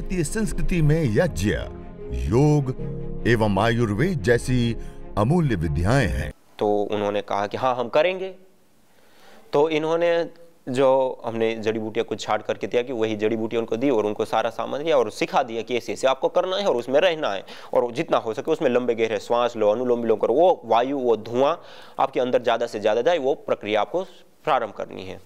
भारतीय संस्कृति में यज्ञ, योग एवं आयुर्वेद जैसी अमूल्य विद्याएं हैं। तो उन्होंने कहा कि हाँ हम करेंगे। तो इन्होंने जो हमने जड़ी बूटियाँ कुछ छाट करके दिया कि वही जड़ी बूटियाँ उनको दी और उनको सारा सामान दिया और सिखा दिया कि ऐसे ऐसे आपको करना है और उसमें रहना है और जितना हो सके उसमें लंबे गहरे श्वास लो, अनुलोम विलोम करो, वो वायु वो धुआं आपके अंदर ज़्यादा से ज़्यादा जाए, वो प्रक्रिया आपको प्रारंभ करनी है।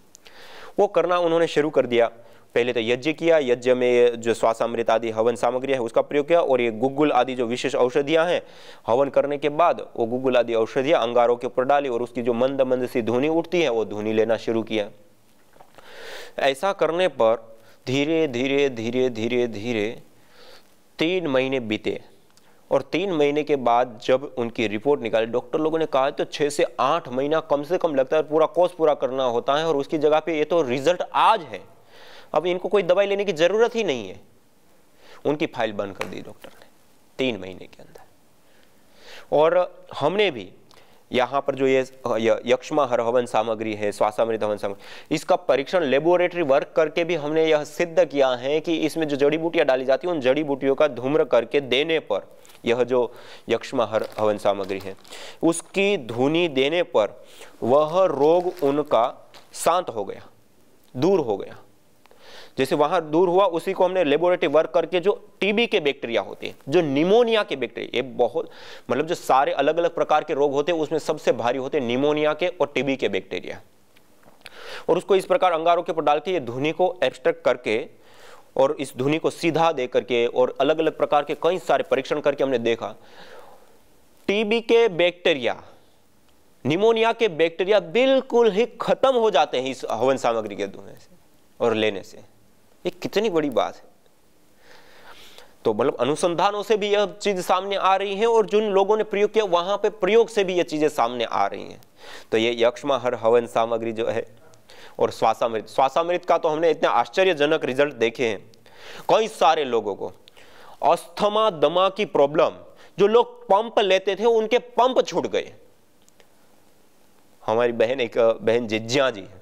वो करना उन्होंने शुरू कर दिया। पहले तो यज्ञ किया, यज्ञ में जो श्वासामृत आदि हवन सामग्री है उसका प्रयोग किया और ये गुग्गुल आदि जो विशेष औषधियां हैं, हवन करने के बाद वो गुग्गुल आदि औषधियां अंगारों के ऊपर डाली और उसकी जो मंद मंद सी धुनी उठती है वो धुनी लेना शुरू किया। ऐसा करने पर धीरे धीरे धीरे धीरे धीरे 3 महीने बीते और 3 महीने के बाद जब उनकी रिपोर्ट निकाली, डॉक्टर लोगों ने कहा तो 6 से 8 महीना कम से कम लगता है, पूरा कोर्स पूरा करना होता है और उसकी जगह पे ये तो रिजल्ट आज है, अब इनको कोई दवाई लेने की जरूरत ही नहीं है। उनकी फाइल बंद कर दी डॉक्टर ने 3 महीने के अंदर। और हमने भी यहाँ पर जो ये यक्ष्मा हवन सामग्री है, श्वासामृत हवन सामग्री, इसका परीक्षण लेबोरेटरी वर्क करके भी हमने यह सिद्ध किया है कि इसमें जो जड़ी बूटियाँ डाली जाती हैं उन जड़ी बूटियों का धूम्र करके देने पर यह जो यक्ष्मा हवन सामग्री है उसकी धुनी देने पर वह रोग उनका शांत हो गया, दूर हो गया। जैसे वहां दूर हुआ उसी को हमने लेबोरेटरी वर्क करके जो टीबी के बैक्टीरिया होते हैं, जो निमोनिया के बैक्टीरिया, ये बहुत मतलब जो सारे अलग अलग प्रकार के रोग होते हैं उसमें सबसे भारी होते हैं निमोनिया के और टीबी के बैक्टीरिया। और उसको इस प्रकार अंगारों के ऊपर डाल के ये धुनी को एब्स्ट्रैक्ट करके और इस धुनी को सीधा दे करके और अलग अलग प्रकार के कई सारे परीक्षण करके हमने देखा टीबी के बैक्टीरिया, निमोनिया के बैक्टीरिया बिल्कुल ही खत्म हो जाते हैं इस हवन सामग्री के धुएं से और लेने से। ये कितनी बड़ी बात है। तो मतलब अनुसंधानों से भी यह चीज सामने आ रही है और जिन लोगों ने प्रयोग किया वहां पे प्रयोग से भी ये चीजें सामने आ रही हैं। तो ये यक्ष्मा हवन सामग्री जो है और श्वासामृत का तो हमने इतने आश्चर्यजनक रिजल्ट देखे हैं। कई सारे लोगों को अस्थमा दमा की प्रॉब्लम, जो लोग पंप लेते थे उनके पंप छूट गए। हमारी बहन, एक बहन जिज्ञा जी है,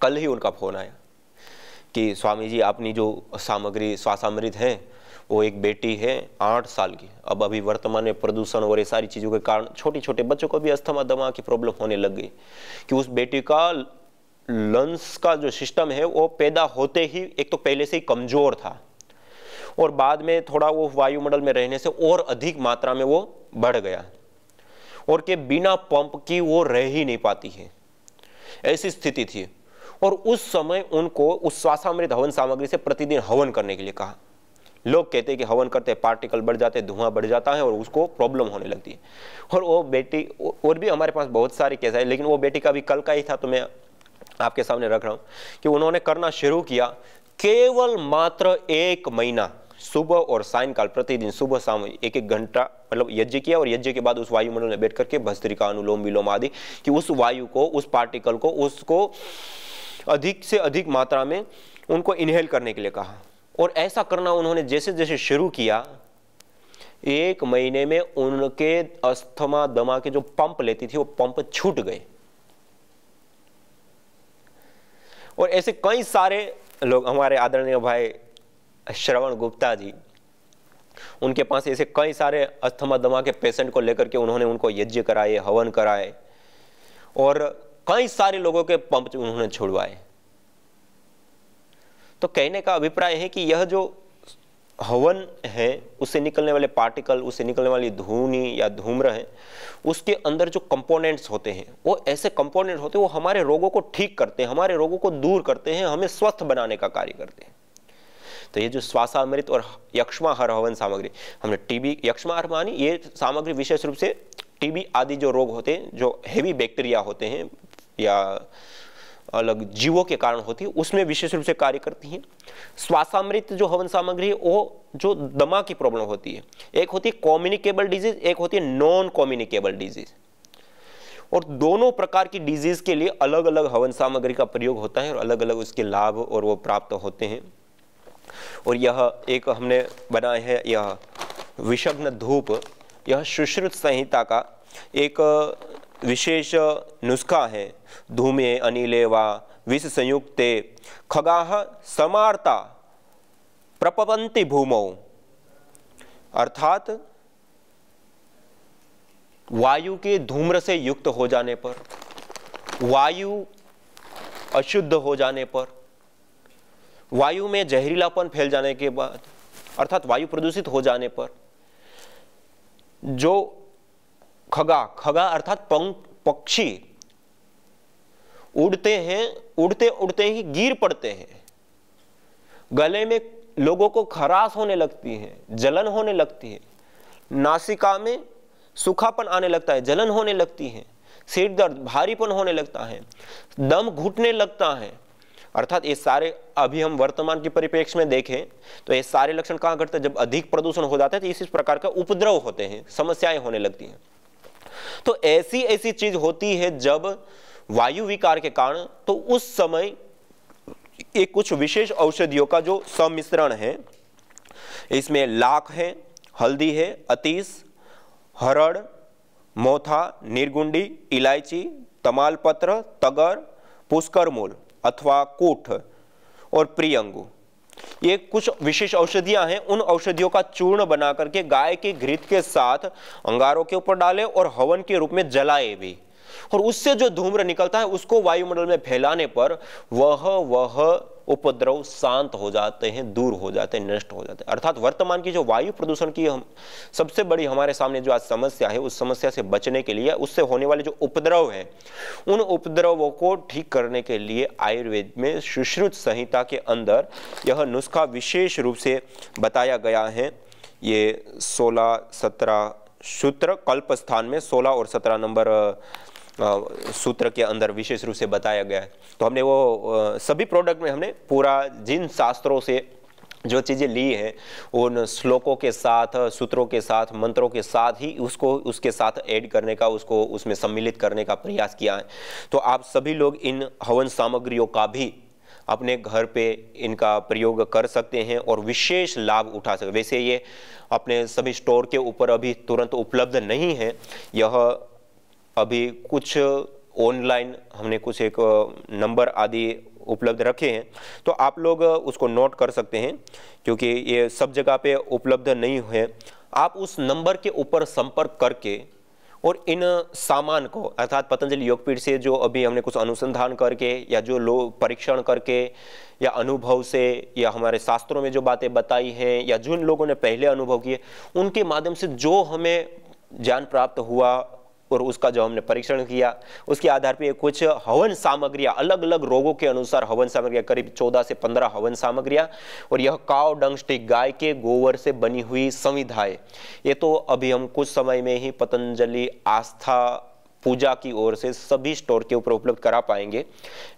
कल ही उनका फोन आया कि स्वामी जी आपनी जो सामग्री श्वासामृत है वो एक बेटी है 8 साल की, अब अभी वर्तमान में प्रदूषण और ये सारी चीज़ों के कारण छोटे छोटे बच्चों को भी अस्थमा दमा की प्रॉब्लम होने लग गई कि उस बेटी का लंग्स का जो सिस्टम है वो पैदा होते ही एक तो पहले से ही कमजोर था और बाद में थोड़ा वो वायुमंडल में रहने से और अधिक मात्रा में वो बढ़ गया और के बिना पंप की वो रह ही नहीं पाती है, ऐसी स्थिति थी। और उस समय उनको उस श्वासामृत हवन सामग्री से प्रतिदिन हवन करने के लिए कहा। लोग कहते हैं कि हवन करते पार्टिकल बढ़ जाते, धुआं बढ़ जाता है और उसको प्रॉब्लम होने लगती है। और वो बेटी, और भी हमारे पास बहुत सारे केस है, लेकिन वो बेटी का भी कल का ही था तो मैं आपके सामने रख रहा हूँ कि उन्होंने करना शुरू किया। केवल मात्र 1 महीना सुबह और सायंकाल प्रतिदिन सुबह शाम 1-1 घंटा मतलब यज्ञ किया और यज्ञ के बाद उस वायुमंडल में बैठ करके भस्त्रिका, अनुलोम विलोम आदि कि उस वायु को, उस पार्टिकल को, उसको अधिक से अधिक मात्रा में उनको इनहेल करने के लिए कहा। और ऐसा करना उन्होंने जैसे जैसे शुरू किया 1 महीने में उनके अस्थमा दमा के जो पंप लेती थी वो पंप छूट गए। और ऐसे कई सारे लोग, हमारे आदरणीय भाई श्रवण गुप्ता जी, उनके पास ऐसे कई सारे अस्थमा दमा के पेशेंट को लेकर के उन्होंने उनको यज्ञ कराए, हवन कराए और कई सारे लोगों के पंप उन्होंने छुड़वाए। तो कहने का अभिप्राय है कि यह जो हवन है उससे निकलने वाले पार्टिकल, उससे निकलने वाली धूनी या धूम्र है, उसके अंदर जो कंपोनेंट्स होते हैं वो ऐसे कंपोनेंट होते हैं वो हमारे रोगों को ठीक करते हैं, हमारे रोगों को दूर करते हैं, हमें स्वस्थ बनाने का कार्य करते हैं। तो ये जो श्वासामृत और यक्ष्मा हवन सामग्री, हमने टीबी, यक्ष्मा मानी ये सामग्री विशेष रूप से टीबी आदि जो रोग होते हैं, जो हेवी बैक्टीरिया होते हैं या अलग जीवों के कारण होती है, उसमें विशेष रूप से कार्य करती हैं। श्वासामृत जो हवन सामग्री है वो जो दमा की प्रॉब्लम होती है, एक होती है कम्युनिकेबल डिजीज, एक होती है नॉन कम्युनिकेबल डिजीज, और दोनों प्रकार की डिजीज के लिए अलग अलग हवन सामग्री का प्रयोग होता है और अलग अलग उसके लाभ और वो प्राप्त होते हैं। और यह एक हमने बनाया है यह विषग्न धूप, यह सुश्रुत संहिता का एक विशेष नुस्खा है। धूमे अनिले वा विष संयुक्ते खगाः समार्ता प्रपवन्ति भूमौ, अर्थात वायु के धूम्र से युक्त हो जाने पर, वायु अशुद्ध हो जाने पर, वायु में जहरीलापन फैल जाने के बाद, अर्थात वायु प्रदूषित हो जाने पर जो खगा अर्थात पक्षी उड़ते हैं, उड़ते उड़ते ही गिर पड़ते हैं, गले में लोगों को खराश होने लगती है, जलन होने लगती है, नासिका में सूखापन आने लगता है, जलन होने लगती है, सिर दर्द भारीपन होने लगता है, दम घुटने लगता है, अर्थात ये सारे, अभी हम वर्तमान के परिप्रेक्ष्य में देखें तो ये सारे लक्षण कहां घटते हैं? जब अधिक प्रदूषण हो जाता है तो इसी प्रकार का उपद्रव होते हैं, समस्याएं होने लगती हैं। तो ऐसी चीज होती है जब वायु विकार के कारण, तो उस समय एक कुछ विशेष औषधियों का जो सम्मिश्रण है, इसमें लाख है, हल्दी है, अतीस, हरड़, मोथा, निर्गुंडी, इलायची, तमालपत्र, तगर, पुष्कर मूल अथवा कूठ और प्रियंगु, ये कुछ विशेष औषधियां हैं। उन औषधियों का चूर्ण बना करके गाय के घृत के साथ अंगारों के ऊपर डालें और हवन के रूप में जलाए भी, और उससे जो धूम्र निकलता है उसको वायुमंडल में फैलाने पर वह उपद्रव शांत हो जाते हैं, दूर हो जाते हैं, नष्ट हो जाते हैं। अर्थात वर्तमान की जो वायु प्रदूषण की हम सबसे बड़ी हमारे सामने जो आज समस्या है, उस समस्या से बचने के लिए, उससे होने वाले जो उपद्रव है, उन उपद्रवों को ठीक करने के लिए आयुर्वेद में सुश्रुत संहिता के अंदर यह नुस्खा विशेष रूप से बताया गया है। ये 16-17 सूत्र कल्प स्थान में 16 और 17 नंबर सूत्र के अंदर विशेष रूप से बताया गया है। तो हमने वो सभी प्रोडक्ट में हमने पूरा जिन शास्त्रों से जो चीज़ें ली हैं उन श्लोकों के साथ, सूत्रों के साथ, मंत्रों के साथ ही उसको उसके साथ ऐड करने का, उसको उसमें सम्मिलित करने का प्रयास किया है। तो आप सभी लोग इन हवन सामग्रियों का भी अपने घर पे इनका प्रयोग कर सकते हैं और विशेष लाभ उठा सकते। वैसे ये अपने सभी स्टोर के ऊपर अभी तुरंत उपलब्ध नहीं है, यह अभी कुछ ऑनलाइन हमने कुछ एक नंबर आदि उपलब्ध रखे हैं, तो आप लोग उसको नोट कर सकते हैं, क्योंकि ये सब जगह पे उपलब्ध नहीं है। आप उस नंबर के ऊपर संपर्क करके और इन सामान को, अर्थात पतंजलि योगपीठ से जो अभी हमने कुछ अनुसंधान करके या जो लोग परीक्षण करके या अनुभव से या हमारे शास्त्रों में जो बातें बताई हैं या जिन लोगों ने पहले अनुभव किए, उनके माध्यम से जो हमें ज्ञान प्राप्त हुआ और उसका जो हमने परीक्षण किया, उसके आधार पे कुछ हवन सामग्रियां, अलग अलग रोगों के अनुसार हवन सामग्रियां, करीब 14 से 15 हवन सामग्रियां, और यह काव डंग स्टिक, गाय के गोबर से बनी हुई संविधाएं, ये तो अभी हम कुछ समय में ही पतंजलि आस्था पूजा की ओर से सभी स्टोर के ऊपर उपलब्ध करा पाएंगे।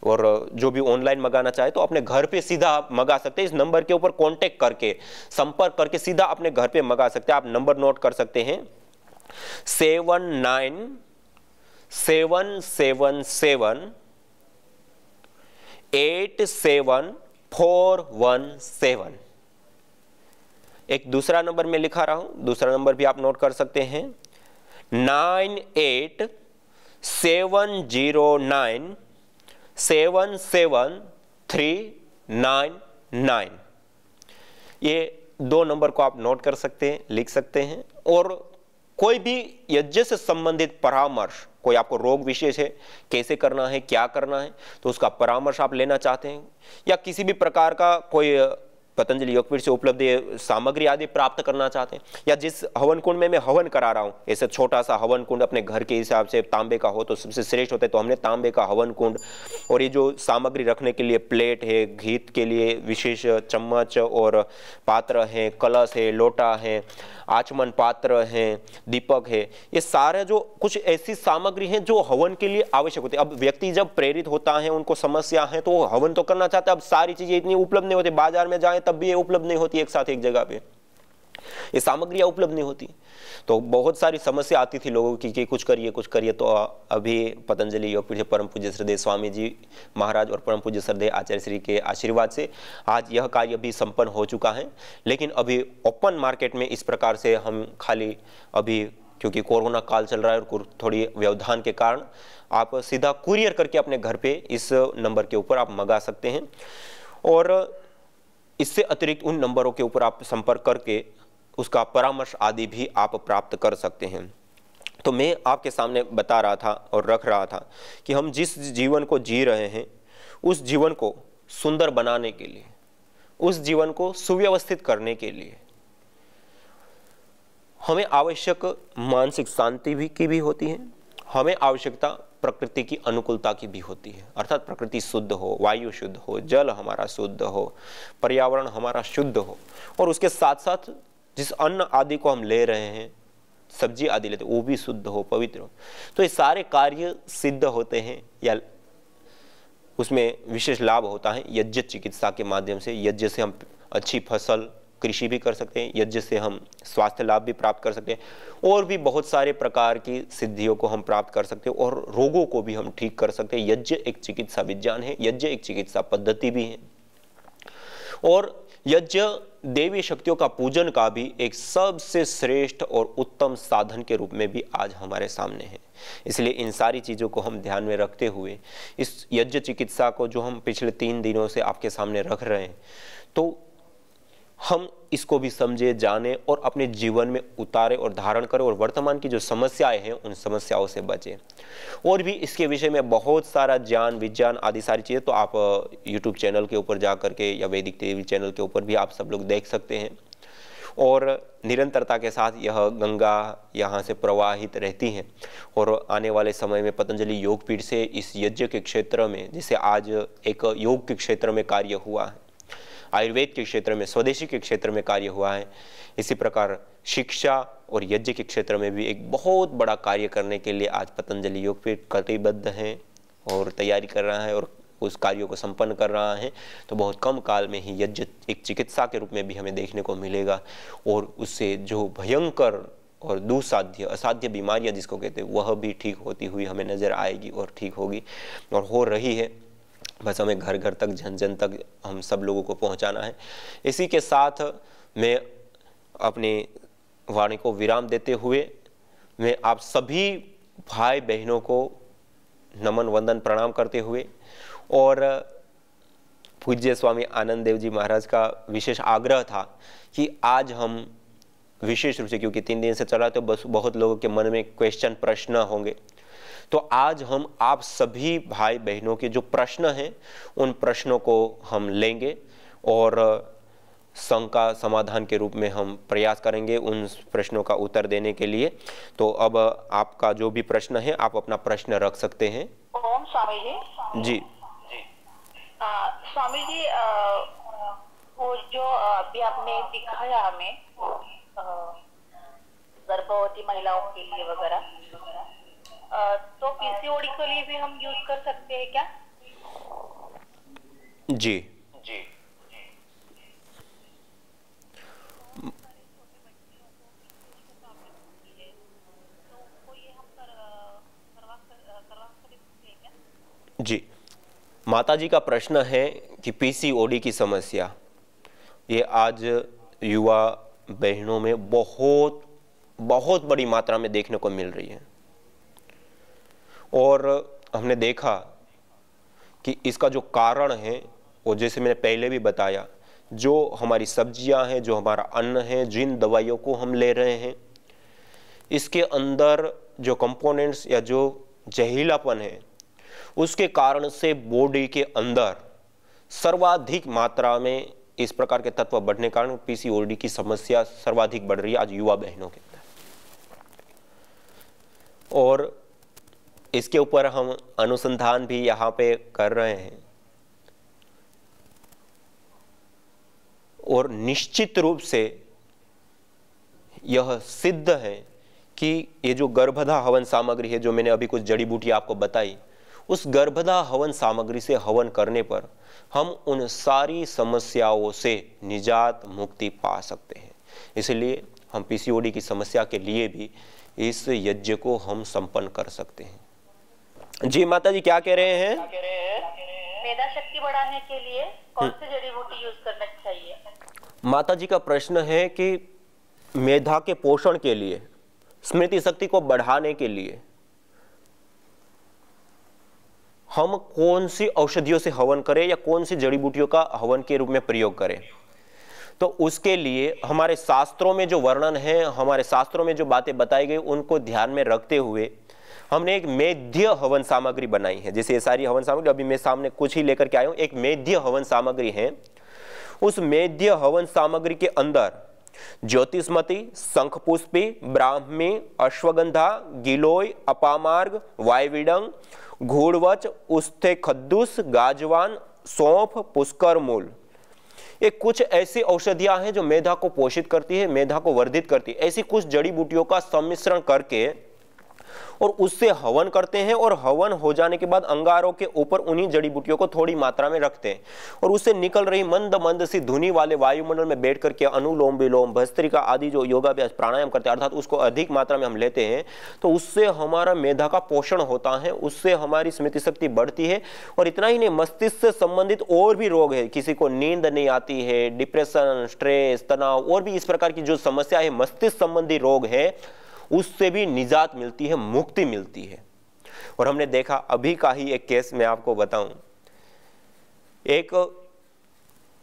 और जो भी ऑनलाइन मंगाना चाहे तो अपने घर पे सीधा आप मंगा सकते हैं। इस नंबर के ऊपर कांटेक्ट करके, संपर्क करके सीधा अपने घर पे मंगा सकते हैं। आप नंबर नोट कर सकते हैं 79777874717। एक दूसरा नंबर में लिखा रहा हूं, दूसरा नंबर भी आप नोट कर सकते हैं 9870977399। ये दो नंबर को आप नोट कर सकते हैं, लिख सकते हैं। और कोई भी यज्ञ से संबंधित परामर्श, कोई आपको रोग विशेष है, कैसे करना है, क्या करना है, तो उसका परामर्श आप लेना चाहते हैं, या किसी भी प्रकार का कोई पतंजलि योगपीठ से उपलब्ध सामग्री आदि प्राप्त करना चाहते हैं, या जिस हवन कुंड में मैं हवन करा रहा हूं, ऐसे छोटा सा हवन कुंड अपने घर के हिसाब से तांबे का हो तो सबसे श्रेष्ठ होता है, तो हमने तांबे का हवन कुंड, और ये जो सामग्री रखने के लिए प्लेट है, घीत के लिए विशेष चम्मच और पात्र है, कलश है, लोटा है, आचमन पात्र है, दीपक है, ये सारे जो कुछ ऐसी सामग्री हैं जो हवन के लिए आवश्यक होती है। अब व्यक्ति जब प्रेरित होता है, उनको समस्या है, तो हवन तो करना चाहता है। अब सारी चीजें इतनी उपलब्ध नहीं होती, बाजार में जाए तब भी ये उपलब्ध नहीं होती एक साथ एक जगह पे, ये सामग्रियां उपलब्ध नहीं होती, तो बहुत सारी समस्या आती थी लोगों की कि कुछ करिए। तो अभी पतंजलि योगपीठ परम पूज्य श्रद्धेय स्वामी जी महाराज और परम पूज्य श्रद्धेय आचार्य श्री के आशीर्वाद से आज यह कार्य भी संपन्न हो चुका है। लेकिन अभी ओपन मार्केट में इस प्रकार से हम खाली अभी, क्योंकि कोरोना काल चल रहा है और थोड़ी व्यवधान के कारण, आप सीधा कुरियर करके अपने घर पे इस नंबर के ऊपर आप मंगा सकते हैं। और इससे अतिरिक्त उन नंबरों के ऊपर आप संपर्क करके उसका परामर्श आदि भी आप प्राप्त कर सकते हैं। तो मैं आपके सामने बता रहा था और रख रहा था कि हम जिस जीवन को जी रहे हैं उस जीवन को सुंदर बनाने के लिए, उस जीवन को सुव्यवस्थित करने के लिए हमें आवश्यक मानसिक शांति की भी होती है, हमें आवश्यकता प्रकृति की अनुकूलता की भी होती है। अर्थात प्रकृति शुद्ध हो, वायु शुद्ध हो, जल हमारा शुद्ध हो, पर्यावरण हमारा शुद्ध हो, और उसके साथ साथ जिस अन्न आदि को हम ले रहे हैं, सब्जी आदि लेते वो भी शुद्ध हो, पवित्र हो। तो ये सारे कार्य सिद्ध होते हैं या उसमें विशेष लाभ होता है यज्ञ चिकित्सा के माध्यम से। यज्ञ से हम अच्छी फसल कृषि भी कर सकते हैं, यज्ञ से हम स्वास्थ्य लाभ भी प्राप्त कर सकते हैं, और भी बहुत सारे प्रकार की सिद्धियों को हम प्राप्त कर सकते हैं, और रोगों को भी हम ठीक कर सकते हैं। यज्ञ एक चिकित्सा विज्ञान है, यज्ञ एक चिकित्सा पद्धति भी है, और यज्ञ देवी शक्तियों का पूजन का भी एक सबसे श्रेष्ठ और उत्तम साधन के रूप में भी आज हमारे सामने है। इसलिए इन सारी चीज़ों को हम ध्यान में रखते हुए इस यज्ञ चिकित्सा को जो हम पिछले 3 दिनों से आपके सामने रख रहे हैं, तो हम इसको भी समझे, जाने और अपने जीवन में उतारे और धारण करें, और वर्तमान की जो समस्याएं हैं उन समस्याओं से बचें। और भी इसके विषय में बहुत सारा ज्ञान विज्ञान आदि सारी चीज़ें तो आप YouTube चैनल के ऊपर जा करके या वैदिक टीवी चैनल के ऊपर भी आप सब लोग देख सकते हैं। और निरंतरता के साथ यह गंगा यहाँ से प्रवाहित रहती है, और आने वाले समय में पतंजलि योगपीठ से इस यज्ञ के क्षेत्र में, जिसे आज एक योग के क्षेत्र में कार्य हुआ है, आयुर्वेद के क्षेत्र में, स्वदेशी के क्षेत्र में कार्य हुआ है, इसी प्रकार शिक्षा और यज्ञ के क्षेत्र में भी एक बहुत बड़ा कार्य करने के लिए आज पतंजलि योगपीठ कटिबद्ध है और तैयारी कर रहा है और उस कार्यों को संपन्न कर रहा है। तो बहुत कम काल में ही यज्ञ एक चिकित्सा के रूप में भी हमें देखने को मिलेगा, और उससे जो भयंकर और दुस्साध्य असाध्य बीमारियां जिसको कहते हैं वह भी ठीक होती हुई हमें नजर आएगी और ठीक होगी और हो रही है। बस हमें घर घर तक, जन जन तक हम सब लोगों को पहुंचाना है। इसी के साथ मैं अपने वाणी को विराम देते हुए मैं आप सभी भाई बहनों को नमन वंदन प्रणाम करते हुए, और पूज्य स्वामी आनंद देव जी महाराज का विशेष आग्रह था कि आज हम विशेष रूप से, क्योंकि 3 दिन से चला तो बस बहुत लोगों के मन में क्वेश्चन प्रश्न होंगे, तो आज हम आप सभी भाई बहनों के जो प्रश्न हैं उन प्रश्नों को हम लेंगे और शंका समाधान के रूप में हम प्रयास करेंगे उन प्रश्नों का उत्तर देने के लिए। तो अब आपका जो भी प्रश्न है आप अपना प्रश्न रख सकते हैं। ओम स्वामी जी। जी स्वामी जी, वो जो अभी आपने दिखाया हमें गर्भवती महिलाओं के लिए वगैरह, तो पीसीओडी के लिए भी हम यूज कर सकते हैं क्या? जी जी। जी, माता जी का प्रश्न है कि पीसीओडी की समस्या ये आज युवा बहनों में बहुत बहुत बड़ी मात्रा में देखने को मिल रही है, और हमने देखा कि इसका जो कारण है वो जैसे मैंने पहले भी बताया, जो हमारी सब्जियां हैं, जो हमारा अन्न है, जिन दवाइयों को हम ले रहे हैं, इसके अंदर जो कंपोनेंट्स या जो जहरीलापन है उसके कारण से बॉडी के अंदर सर्वाधिक मात्रा में इस प्रकार के तत्व बढ़ने के कारण पीसीओडी की समस्या सर्वाधिक बढ़ रही है आज युवा बहनों के अंदर। और इसके ऊपर हम अनुसंधान भी यहाँ पे कर रहे हैं, और निश्चित रूप से यह सिद्ध है कि ये जो गर्भधा हवन सामग्री है, जो मैंने अभी कुछ जड़ी बूटी आपको बताई, उस गर्भधा हवन सामग्री से हवन करने पर हम उन सारी समस्याओं से निजात मुक्ति पा सकते हैं। इसलिए हम पीसीओडी की समस्या के लिए भी इस यज्ञ को हम संपन्न कर सकते हैं। जी माता जी क्या कह रहे हैं? मेधा शक्ति बढ़ाने के लिए कौन सी जड़ी बूटी यूज करना चाहिए? माता जी का प्रश्न है कि मेधा के पोषण के लिए, स्मृति शक्ति को बढ़ाने के लिए हम कौन सी औषधियों से हवन करें या कौन सी जड़ी बूटियों का हवन के रूप में प्रयोग करें? तो उसके लिए हमारे शास्त्रों में जो वर्णन है, हमारे शास्त्रों में जो बातें बताई गई, उनको ध्यान में रखते हुए हमने एक मेध्य हवन सामग्री बनाई है। जैसे ये सारी हवन सामग्री अभी मैं सामने कुछ ही लेकर के आया हूं, एक मेध्य हवन सामग्री है। उस मेध्य हवन सामग्री के अंदर ज्योतिषमती, शंखपुष्पी, ब्राह्मी, अश्वगंधा, गिलोय, अपामार्ग, वायविडंग, घूड़वच, उस्थे खद्दूस, गाजवान, सौंफ, पुष्कर मूल, ये कुछ ऐसी औषधियां हैं जो मेधा को पोषित करती है, मेधा को वर्धित करती है। ऐसी कुछ जड़ी बूटियों का सम्मिश्रण करके और उससे हवन करते हैं, और हवन हो जाने के बाद अंगारों के ऊपर उन्हीं जड़ी बूटियों को थोड़ी मात्रा में रखते हैं, और उससे निकल रही मंद मंद सी धुनी वाले वायुमंडल में बैठ करके अनुलोम विलोम, भस्त्रिका आदि जो योगाभ्यास प्राणायाम करते हैं, अर्थात उसको अधिक मात्रा में हम लेते हैं, तो उससे हमारा मेधा का पोषण होता है, उससे हमारी स्मृति शक्ति बढ़ती है। और इतना ही नहीं, मस्तिष्क से संबंधित और भी रोग है, किसी को नींद नहीं आती है, डिप्रेशन, स्ट्रेस, तनाव और भी इस प्रकार की जो समस्या है, मस्तिष्क संबंधी रोग है, उससे भी निजात मिलती है, मुक्ति मिलती है। और हमने देखा, अभी का ही एक केस मैं आपको बताऊं, एक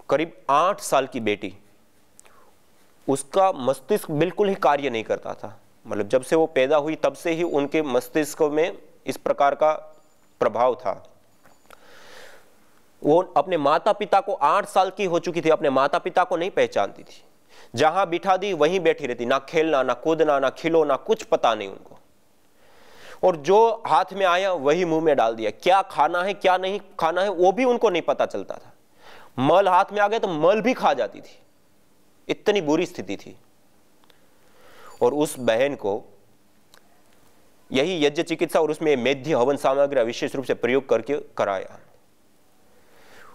करीब 8 साल की बेटी, उसका मस्तिष्क बिल्कुल ही कार्य नहीं करता था। मतलब जब से वो पैदा हुई तब से ही उनके मस्तिष्क में इस प्रकार का प्रभाव था। वो अपने माता पिता को 8 साल की हो चुकी थी, अपने माता पिता को नहीं पहचानती थी। जहां बिठा दी वहीं बैठी रहती, ना खेलना, ना कूदना, ना खिलौना, कुछ पता नहीं उनको। और जो हाथ में आया वही मुंह में डाल दिया। क्या खाना है क्या नहीं खाना है वो भी उनको नहीं पता चलता था। मल हाथ में आ गया तो मल भी खा जाती थी, इतनी बुरी स्थिति थी। और उस बहन को यही यज्ञ चिकित्सा और उसमें मेध्य हवन सामग्री विशेष रूप से प्रयोग करके कराया।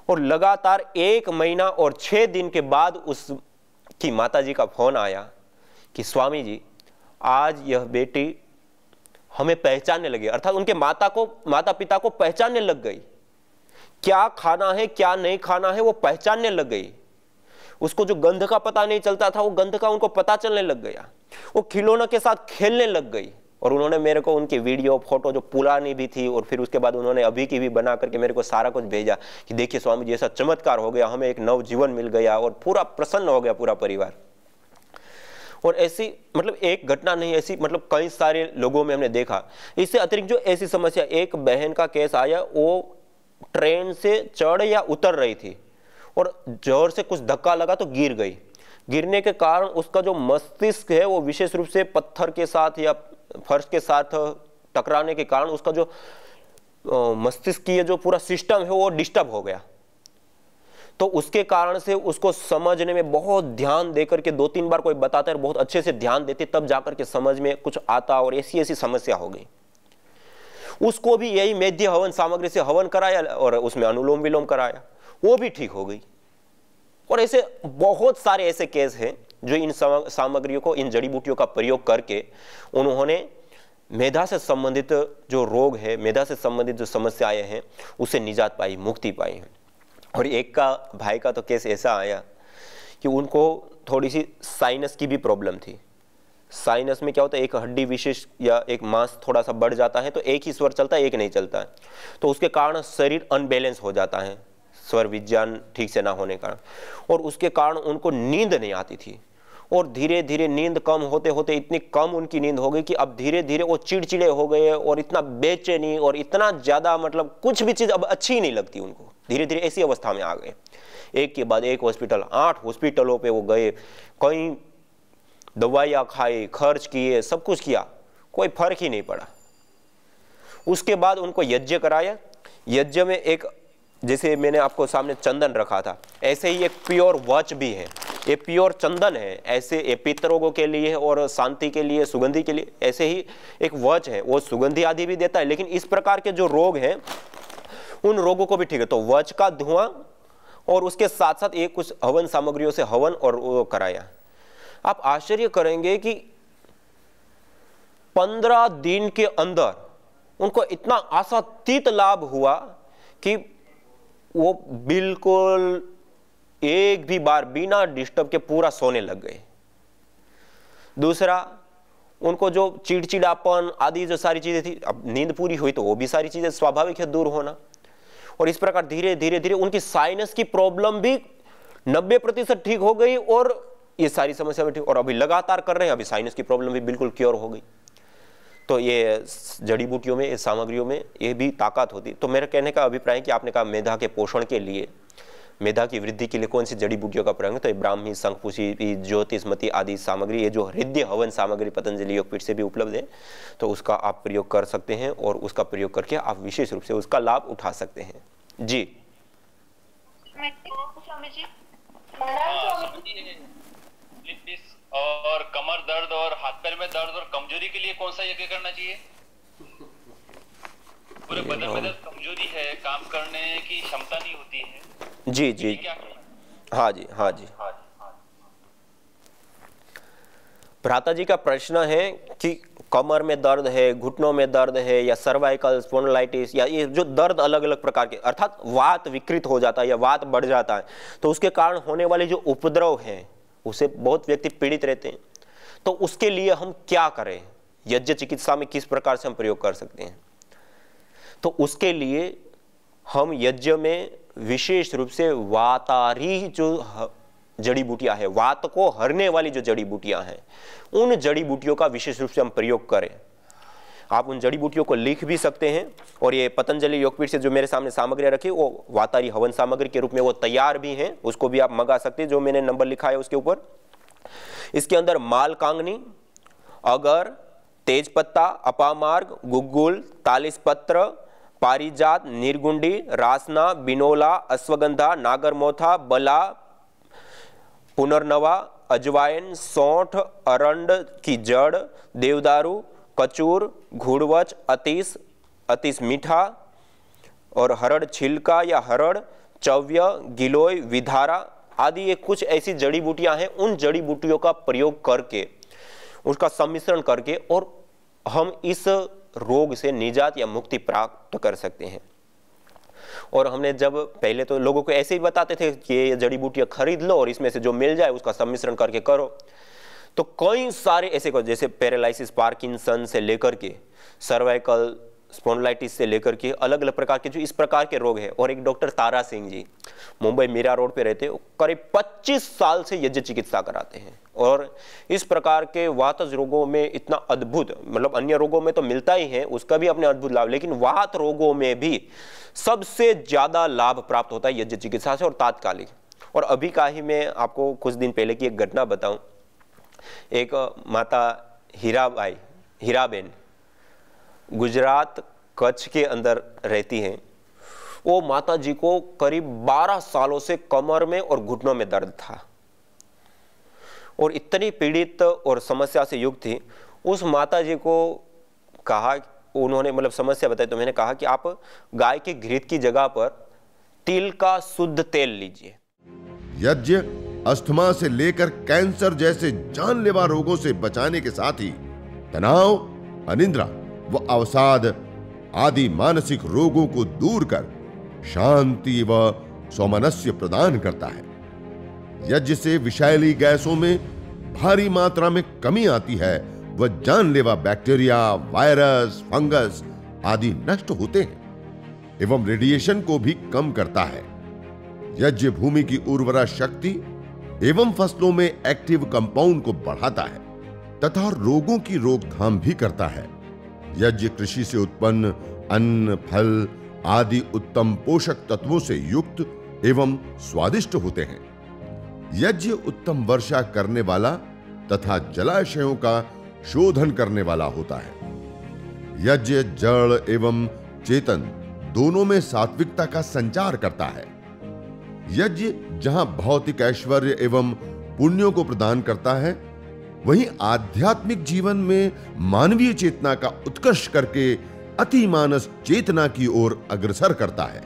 और लगातार 1 महीना और 6 दिन के बाद उसकी माताजी का फोन आया कि स्वामी जी, आज यह बेटी हमें पहचानने लगी, अर्थात उनके माता पिता को पहचानने लग गई। क्या खाना है क्या नहीं खाना है वो पहचानने लग गई। उसको जो गंध का पता नहीं चलता था वो गंध का उनको पता चलने लग गया। वो खिलौनों के साथ खेलने लग गई। और उन्होंने मेरे को उनकी वीडियो फोटो जो पुरानी भी थी और फिर उसके बाद उन्होंने अभी की भी बना करके मेरे को सारा कुछ भेजा कि देखिए स्वामी जी, ऐसा चमत्कार हो गया, हमें एक नव जीवन मिल गया और पूरा प्रसन्न हो गया पूरा परिवार। और ऐसी मतलब एक घटना नहीं, ऐसी मतलब कई सारे लोगों में हमने देखा। इससे अतिरिक्त जो ऐसी समस्या, एक बहन का केस आया, वो ट्रेन से चढ़ या उतर रही थी और जोर से कुछ धक्का लगा तो गिर गई। गिरने के कारण उसका जो मस्तिष्क है वो विशेष रूप से पत्थर के साथ या फर्श के साथ टकराने के कारण उसका जो मस्तिष्क की जो पूरा सिस्टम है वो डिस्टर्ब हो गया। तो उसके कारण से उसको समझने में बहुत ध्यान देकर के 2-3 बार कोई बताता है, बहुत अच्छे से ध्यान देते तब जाकर के समझ में कुछ आता और ऐसी समस्या हो गई। उसको भी यही मेध्य हवन सामग्री से हवन कराया और उसमें अनुलोम विलोम कराया, वो भी ठीक हो गई। और ऐसे बहुत सारे ऐसे केस हैं जो इन सामग्रियों को, इन जड़ी बूटियों का प्रयोग करके उन्होंने मेधा से संबंधित जो रोग है, मेधा से संबंधित जो समस्याएं हैं उससे निजात पाई, मुक्ति पाई है। और एक का भाई का तो केस ऐसा आया कि उनको थोड़ी सी साइनस की भी प्रॉब्लम थी। साइनस में क्या होता है, एक हड्डी विशेष या एक मांस थोड़ा सा बढ़ जाता है तो एक ही स्वर चलता है, एक नहीं चलता है। तो उसके कारण शरीर अनबैलेंस हो जाता है, स्वर विज्ञान ठीक से ना होने के कारण। और उसके कारण उनको नींद नहीं आती थी। और धीरे धीरे नींद कम होते होते इतनी कम उनकी नींद हो गई कि अब धीरे धीरे वो चिड़चिड़े हो गए और इतना बेचैनी और इतना ज़्यादा, मतलब कुछ भी चीज़ अब अच्छी ही नहीं लगती उनको। धीरे धीरे ऐसी अवस्था में आ गए। एक के बाद एक हॉस्पिटल, 8 हॉस्पिटलों पे वो गए, कई दवाइयाँ खाई, खर्च किए, सब कुछ किया, कोई फर्क ही नहीं पड़ा। उसके बाद उनको यज्ञ कराया। यज्ञ में एक, जैसे मैंने आपको सामने चंदन रखा था, ऐसे ही एक प्योर वच भी है। ये प्योर चंदन है, ऐसे ये पितरोगों के लिए और शांति के लिए, सुगंधि के लिए। ऐसे ही एक वच है, वो सुगंधि आदि भी देता है, लेकिन इस प्रकार के जो रोग हैं उन रोगों को भी ठीक है। तो वच का धुआं और उसके साथ साथ एक कुछ हवन सामग्रियों से हवन और वो कराया। आप आश्चर्य करेंगे कि 15 दिन के अंदर उनको इतना आशातीत लाभ हुआ कि वो बिल्कुल एक भी बार बिना डिस्टर्ब के पूरा सोने लग गए। दूसरा, उनको जो चिड़चिड़ापन आदि जो सारी चीजें थी, अब नींद पूरी हुई तो वो भी सारी चीजें स्वाभाविक है दूर होना। और इस प्रकार धीरे धीरे धीरे उनकी साइनस की प्रॉब्लम भी 90% ठीक हो गई और ये सारी समस्या भी ठीक, और अभी लगातार कर रहे हैं, अभी साइनस की प्रॉब्लम भी बिल्कुल क्योर हो गई। तो ये जड़ी बूटियों में, इस सामग्रियों में ये भी ताकत होती। तो मेरा कहने का अभिप्राय है कि आपने कहा मेधा के पोषण के लिए, मेधा की वृद्धि के लिए कौन सी जड़ी बूटियों का प्रयोग है, तो ये ब्राह्मी, शंखपुष्पी, ज्योतिषमती आदि सामग्री, ये जो हृदय हवन सामग्री पतंजलि योगपीठ से भी उपलब्ध है, तो उसका आप प्रयोग कर सकते हैं और उसका प्रयोग करके आप विशेष रूप से उसका लाभ उठा सकते हैं। जी और कमर दर्द और हाथ पैर में दर्द और कमजोरी के लिए कौन सा यज्ञ करना चाहिए? पूरे बदन में दर्द, कमजोरी है, काम करने की क्षमता नहीं होती है। जी जी, हाँ जी, हाँ जी। भ्राता जी का प्रश्न है कि कमर में दर्द है, घुटनों में दर्द है, या सर्वाइकल स्पॉन्डिलाइटिस, या ये जो दर्द अलग अलग प्रकार के, अर्थात वात विकृत हो जाता है या वात बढ़ जाता है, तो उसके कारण होने वाले जो उपद्रव है उसे बहुत व्यक्ति पीड़ित रहते हैं। तो उसके लिए हम क्या करें, यज्ञ चिकित्सा में किस प्रकार से हम प्रयोग कर सकते हैं? तो उसके लिए हम यज्ञ में विशेष रूप से वातारी जो जड़ी बूटियां हैं, वात को हरने वाली जो जड़ी बूटियां हैं, उन जड़ी बूटियों का विशेष रूप से हम प्रयोग करें। आप उन जड़ी बूटियों को लिख भी सकते हैं, और ये पतंजलि योगपीठ से जो मेरे सामने सामग्री रखी वो वातारी हवन सामग्री के रूप में वो तैयार भी हैं, उसको भी आप मंगा सकते हैं, जो मैंने नंबर लिखा है उसके ऊपर। इसके अंदर मालकांगनी, अगर, तेज पत्ता, अपामार्ग, गुग्गुल, तालिसपत्र, पारिजात, निर्गुंडी, रासना, बिनोला, अश्वगंधा, नागरमोथा, बला, पुनर्नवा, अजवाइन, सौंठ, अरंड की जड़, देवदारू, कचूर, घुड़वच, अतीस मीठा, और हरड़ छिलका या हरड़, चव्य, गिलोय, विधारा आदि, ये कुछ ऐसी जड़ी बूटियां हैं। उन जड़ी बूटियों का प्रयोग करके, उसका सम्मिश्रण करके, और हम इस रोग से निजात या मुक्ति प्राप्त कर सकते हैं। और हमने जब पहले तो लोगों को ऐसे ही बताते थे कि ये जड़ी बूटियां खरीद लो और इसमें से जो मिल जाए उसका सम्मिश्रण करके करो, तो कई सारे ऐसे को, जैसे पैरालिसिस, पार्किंसन से लेकर के सर्वाइकल स्पॉन्डिलाइटिस से लेकर के अलग अलग प्रकार के जो इस प्रकार के रोग हैं। और एक डॉक्टर तारा सिंह जी मुंबई मीरा रोड पे रहते हैं, करीब 25 साल से यज्ञ चिकित्सा कराते हैं, और इस प्रकार के वातज रोगों में इतना अद्भुत, मतलब अन्य रोगों में तो मिलता ही है, उसका भी अपने अद्भुत लाभ, लेकिन वात रोगों में भी सबसे ज्यादा लाभ प्राप्त होता है यज्ञ चिकित्सा से, और तात्कालिक। और अभी का ही मैं आपको कुछ दिन पहले की एक घटना बताऊं। एक माता हीराबेन गुजरात कच्छ के अंदर रहती हैं। वो माता जी को करीब 12 सालों से कमर में और घुटनों में दर्द था, और इतनी पीड़ित और समस्या से युक्त थी। उस माता जी को कहा, उन्होंने मतलब समस्या बताई, तो मैंने कहा कि आप गाय के घृत की जगह पर तिल का शुद्ध तेल लीजिए। यज्ञ अस्थमा से लेकर कैंसर जैसे जानलेवा रोगों से बचाने के साथ ही तनाव, अनिद्रा व अवसाद आदि मानसिक रोगों को दूर कर शांति व सौमनस्य प्रदान करता है। यज्ञ से विषैली गैसों में भारी मात्रा में कमी आती है व जानलेवा बैक्टीरिया, वायरस, फंगस आदि नष्ट होते हैं एवं रेडिएशन को भी कम करता है। यज्ञ भूमि की उर्वरा शक्ति एवं फसलों में एक्टिव कंपाउंड को बढ़ाता है तथा रोगों की रोकथाम भी करता है। यज्ञ कृषि से उत्पन्न अन्न, फल आदि उत्तम पोषक तत्वों से युक्त एवं स्वादिष्ट होते हैं। यज्ञ उत्तम वर्षा करने वाला तथा जलाशयों का शोधन करने वाला होता है। यज्ञ जड़ एवं चेतन दोनों में सात्विकता का संचार करता है। यज्ञ जहां भौतिक ऐश्वर्य एवं पुण्यों को प्रदान करता है, वहीं आध्यात्मिक जीवन में मानवीय चेतना का उत्कर्ष करके अतिमानस चेतना की ओर अग्रसर करता है।